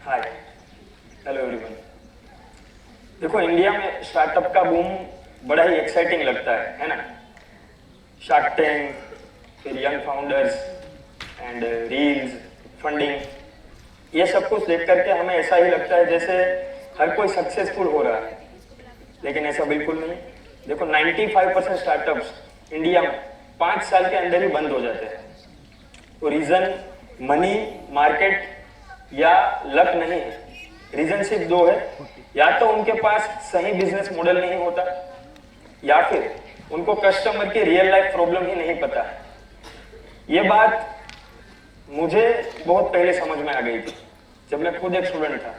हाय, hello everyone. देखो, India में startup का बूम बड़ा ही एक्साइटिंग लगता है ना? शार्क टैंक, फिर young founders and reels, funding, ये सब कुछ देख करके हमें ऐसा ही लगता है जैसे हर कोई सक्सेसफुल हो रहा है, लेकिन ऐसा बिल्कुल नहीं। देखो, 95% स्टार्टअप्स इंडिया में 5 साल के अंदर ही बंद हो जाते हैं। तो रीजन मनी, मार्केट या लक नहीं है। रीजन सिर्फ दो है, या तो उनके पास सही बिजनेस मॉडल नहीं होता, या फिर उनको कस्टमर की रियल लाइफ प्रॉब्लम ही नहीं पता है। ये बात मुझे बहुत पहले समझ में आ गई थी, जब मैं खुद एक स्टूडेंट था।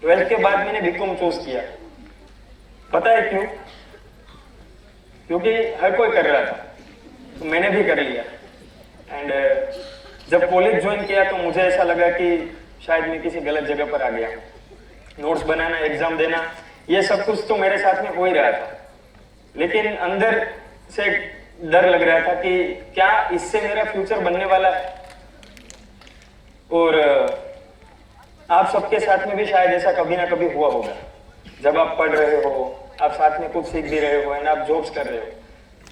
12th के बाद मैंने बीकॉम चूज किया। पता है क्यों? क्योंकि हर कोई कर रहा था, तो मैंने भी कर लिया। एंड जब कॉलेज ज्वाइन किया तो मुझे ऐसा लगा कि शायद मैं किसी गलत जगह पर आ गया। नोट्स बनाना, एग्जाम देना, ये सब कुछ तो मेरे साथ में हो ही रहा था, लेकिन अंदर से डर लग रहा था कि क्या इससे मेरा फ्यूचर बनने वाला है। और आप सबके साथ में भी शायद ऐसा कभी ना कभी हुआ होगा। जब आप पढ़ रहे हो, आप साथ में कुछ सीख भी रहे हो एंड आप जॉब्स कर रहे हो,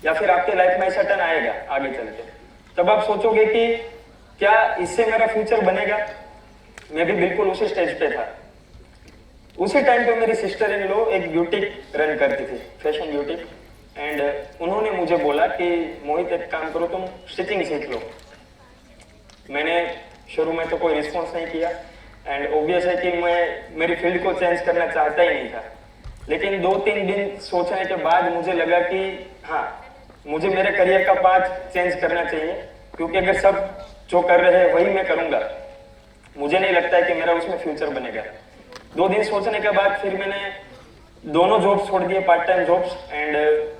या फिर आपके लाइफ में ऐसा टर्न आएगा आगे चल के, तब आप सोचोगे कि क्या इससे मेरा फ्यूचर बनेगा। मैं भी बिल्कुल उसी स्टेज पे था। उसी टाइम पे मेरी सिस्टर इन लॉ एक ब्यूटिक रन करती थी, फैशन ब्यूटिक, एंड उन्होंने मुझे बोला कि मोहित, एक काम करो, तुम स्टिचिंग सीख लो। मैंने शुरू में तो कोई रिस्पॉन्स नहीं किया, एंड ऑब्वियस है कि मैं मेरी फील्ड को चेंज करना चाहता ही नहीं था। लेकिन 2-3 दिन सोचने के बाद मुझे लगा कि हाँ, मुझे मेरे करियर का पाथ चेंज करना चाहिए, क्योंकि अगर सब जो कर रहे हैं वही मैं करूंगा, मुझे नहीं लगता है कि मेरा उसमें फ्यूचर बनेगा। 2 दिन सोचने के बाद फिर मैंने दोनों जॉब्स छोड़ दिए, पार्ट टाइम जॉब्स, एंड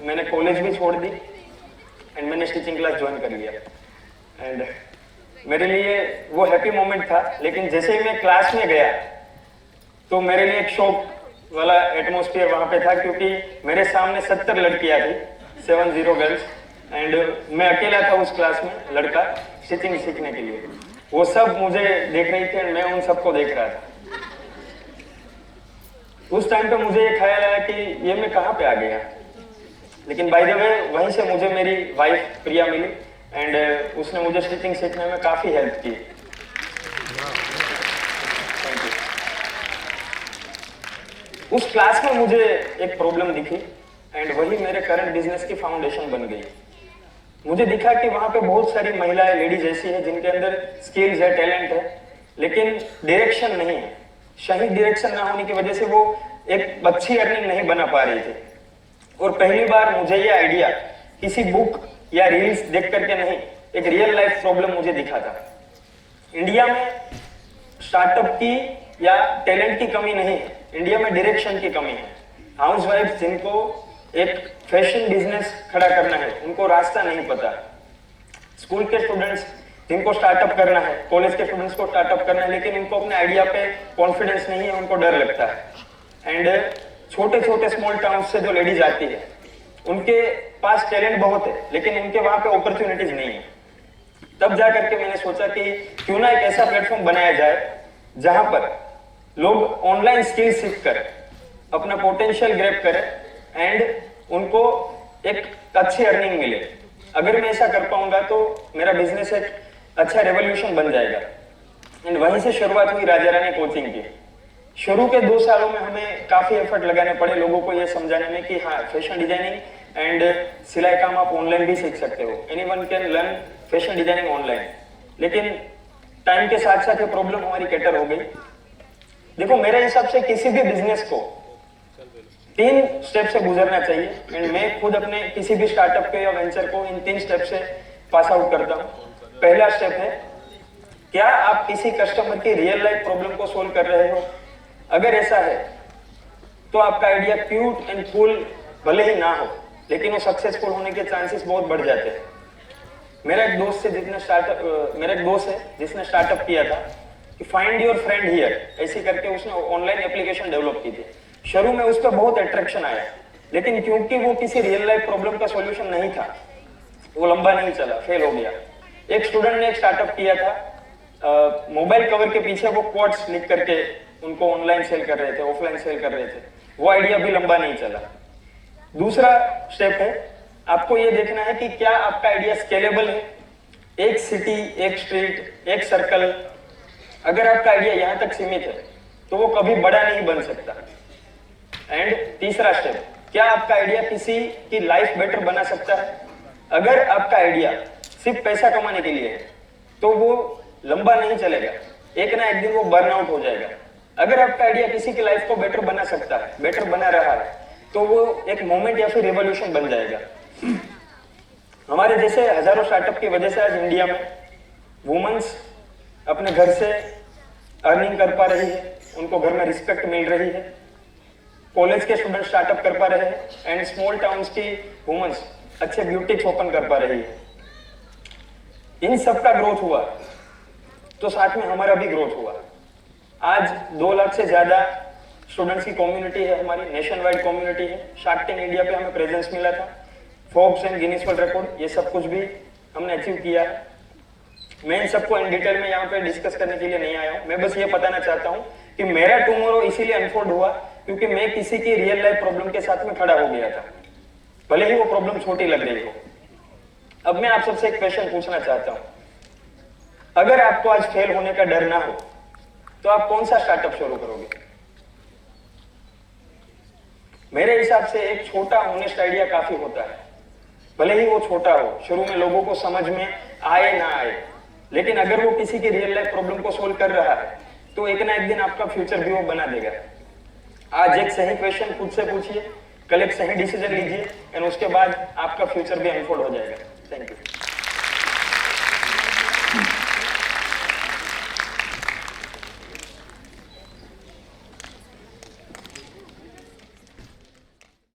मैंने कॉलेज भी छोड़ दी एंड मैंने स्टिचिंग क्लास ज्वाइन कर लिया। एंड मेरे लिए वो हैप्पी मोमेंट था। लेकिन जैसे ही मैं क्लास में गया तो मेरे लिए एक शॉक वाला एटमोस्फियर वहां पे था, क्योंकि मेरे सामने 70 लड़कियां थी, 70 गर्ल्स, एंड मैं अकेला था उस क्लास में, लड़का, स्टिचिंग सीखने के लिए। वो सब मुझे देख रही थी एंड मैं उन सबको देख रहा था। उस टाइम पे मुझे ये ख्याल आया कि ये मैं कहाँ पे आ गया। लेकिन बाय द वे वहीं से मुझे मेरी वाइफ प्रिया मिली, एंड उसने मुझे स्टिचिंग सीखने में काफी हेल्प की। Thank you. उस क्लास में मुझे एक प्रॉब्लम दिखी, एंड वही मेरे करंट बिजनेस की फाउंडेशन बन गई। मुझे दिखा कि वहां पे बहुत सारी महिलाएं, लेडीज ऐसी है जिनके अंदर स्किल्स है, टैलेंट है, लेकिन डायरेक्शन नहीं है। सही डायरेक्शन ना होने की वजह से वो एक अच्छी अर्निंग नहीं बना पा रही थी। और पहली बार मुझे ये आइडिया किसी बुक या रील्स देख करके नहीं, एक रियल लाइफ प्रॉब्लम मुझे दिखा था। इंडिया में स्टार्टअप की या टैलेंट की कमी नहीं है, इंडिया में डायरेक्शन की कमी है। हाउसवाइफ जिनको एक फैशन बिजनेस खड़ा करना है, उनको रास्ता नहीं पता। स्कूल के स्टूडेंट्स जिनको स्टार्टअप करना है, कॉलेज के स्टूडेंट्स को स्टार्टअप करना है, लेकिन उनको अपने आइडिया पे कॉन्फिडेंस नहीं है, उनको डर लगता है। एंड छोटे छोटे स्मॉल टाउन से जो लेडीज आती है, उनके पास टैलेंट बहुत है, लेकिन उनके वहां पे अपॉर्चुनिटीज नहीं है। तब जा करके मैंने सोचा कि क्यों ना एक ऐसा प्लेटफॉर्म बनाया जाए जहां पर लोग ऑनलाइन स्किल सीख कर अपना पोटेंशियल ग्रैब करें एंड उनको एक अच्छी अर्निंग मिले। अगर मैं ऐसा कर पाऊंगा तो मेरा बिजनेस एक अच्छा रेवोल्यूशन बन जाएगा। एंड वहीं से शुरुआत हुई राजा रानी कोचिंग की। शुरू के 2 सालों में हमें काफी एफर्ट लगाने पड़े लोगों को ये समझाने में कि हाँ, फैशन डिजाइनिंग एंड सिलाई काम आप ऑनलाइन भी सीख सकते हो। Anyone can learn fashion designing online. लेकिन टाइम के साथ साथ ये प्रॉब्लम हमारी कैटर हो गई। देखो, मेरे हिसाब से किसी भी बिजनेस को 3 स्टेप से गुजरना चाहिए, एंड मैं खुद अपने किसी भी स्टार्टअप के या वेंचर को इन 3 स्टेप से पास आउट करता हूं। पहला स्टेप है, क्या आप किसी कस्टमर की रियल लाइफ प्रॉब्लम को सोल्व कर रहे हो? अगर ऐसा है तो आपका आइडिया क्यूट एंड कूल भले ही ना हो, लेकिन वो सक्सेसफुल होने के चांसेस बहुत बढ़ जाते हैं। मेरा एक दोस्त है जिसने स्टार्टअप किया था कि फाइंड योर फ्रेंड हियर, ऐसी करके उसने ऑनलाइन एप्लीकेशन डेवलप की थी। शुरू में उस पर बहुत अट्रैक्शन आया, लेकिन क्योंकि वो किसी रियल लाइफ प्रॉब्लम का सॉल्यूशन नहीं था, वो लंबा नहीं चला, फेल हो गया। एक स्टूडेंट ने एक स्टार्टअप किया था मोबाइल कवर के पीछे वो कोट्स लिख करके उनको ऑनलाइन सेल कर रहे थे, ऑफलाइन सेल कर रहे थे, वो आइडिया भी लंबा नहीं चला। दूसरा स्टेप है, आपको ये देखना है कि क्या आपका आइडिया स्केलेबल है, एक सिटी, एक स्ट्रीट, एक सर्कल। अगर आपका आइडिया यहां तक सीमित है तो वो कभी बड़ा नहीं बन सकता। एंड तीसरा स्टेप, क्या आपका आइडिया किसी की लाइफ बेटर बना सकता है। अगर आपका आइडिया सिर्फ पैसा कमाने के लिए है तो वो लंबा नहीं चलेगा, एक ना एक दिन वो बर्नआउट हो जाएगा। अगर आपका आइडिया किसी की लाइफ को बेटर बना सकता है, बेटर बना रहा है, तो वो एक मोमेंट या फिर रेवोल्यूशन बन जाएगा। हमारे जैसे हजारों स्टार्टअप की वजह से आज इंडिया में वुमेन्स अपने घर से अर्निंग कर पा रही है, उनको घर में रिस्पेक्ट मिल रही है, कॉलेज के स्टूडेंट स्टार्टअप कर पा रहे हैं, एंड स्मॉल टाउन्स की वुमेन्स अच्छे ब्यूटिक्स ओपन कर पा रही है। इन सबका ग्रोथ हुआ तो साथ में हमारा भी ग्रोथ हुआ। आज 2 लाख से ज्यादा स्टूडेंट्स की कम्युनिटी है, हमारी नेशन वाइड कम्युनिटी है। शार्क टैंक इंडिया पे हमें प्रेजेंस मिला था, Forbes and Guinness world record, ये सब कुछ भी हमने अचीव किया। मैं इन सबको इन डिटेल में यहाँ पे डिस्कस करने के लिए नहीं आया हूँ। मैं बस ये बताना चाहता हूँ कि मेरा टुमारो इसीलिए अनफोल्ड हुआ क्योंकि मैं किसी की रियल लाइफ प्रॉब्लम के साथ में खड़ा हो गया था, भले ही वो प्रॉब्लम छोटी लग रही हो। अब मैं आप सबसे एक क्वेश्चन पूछना चाहता हूं, अगर आपको आज फेल होने का डर ना हो तो आप कौन सा स्टार्टअप शुरू करोगे। मेरे हिसाब से एक छोटा ऑनेस्ट आइडिया काफी होता है, भले ही वो छोटा हो, शुरू में लोगों को समझ में आए ना आए, लेकिन अगर वो किसी की रियल लाइफ प्रॉब्लम को सोल्व कर रहा है तो एक ना एक दिन आपका फ्यूचर भी वो बना देगा। आज एक सही क्वेश्चन खुद से पूछिए, कल एक सही डिसीजन लीजिए, एंड उसके बाद आपका फ्यूचर भी अनफोल्ड हो जाएगा। Thank you.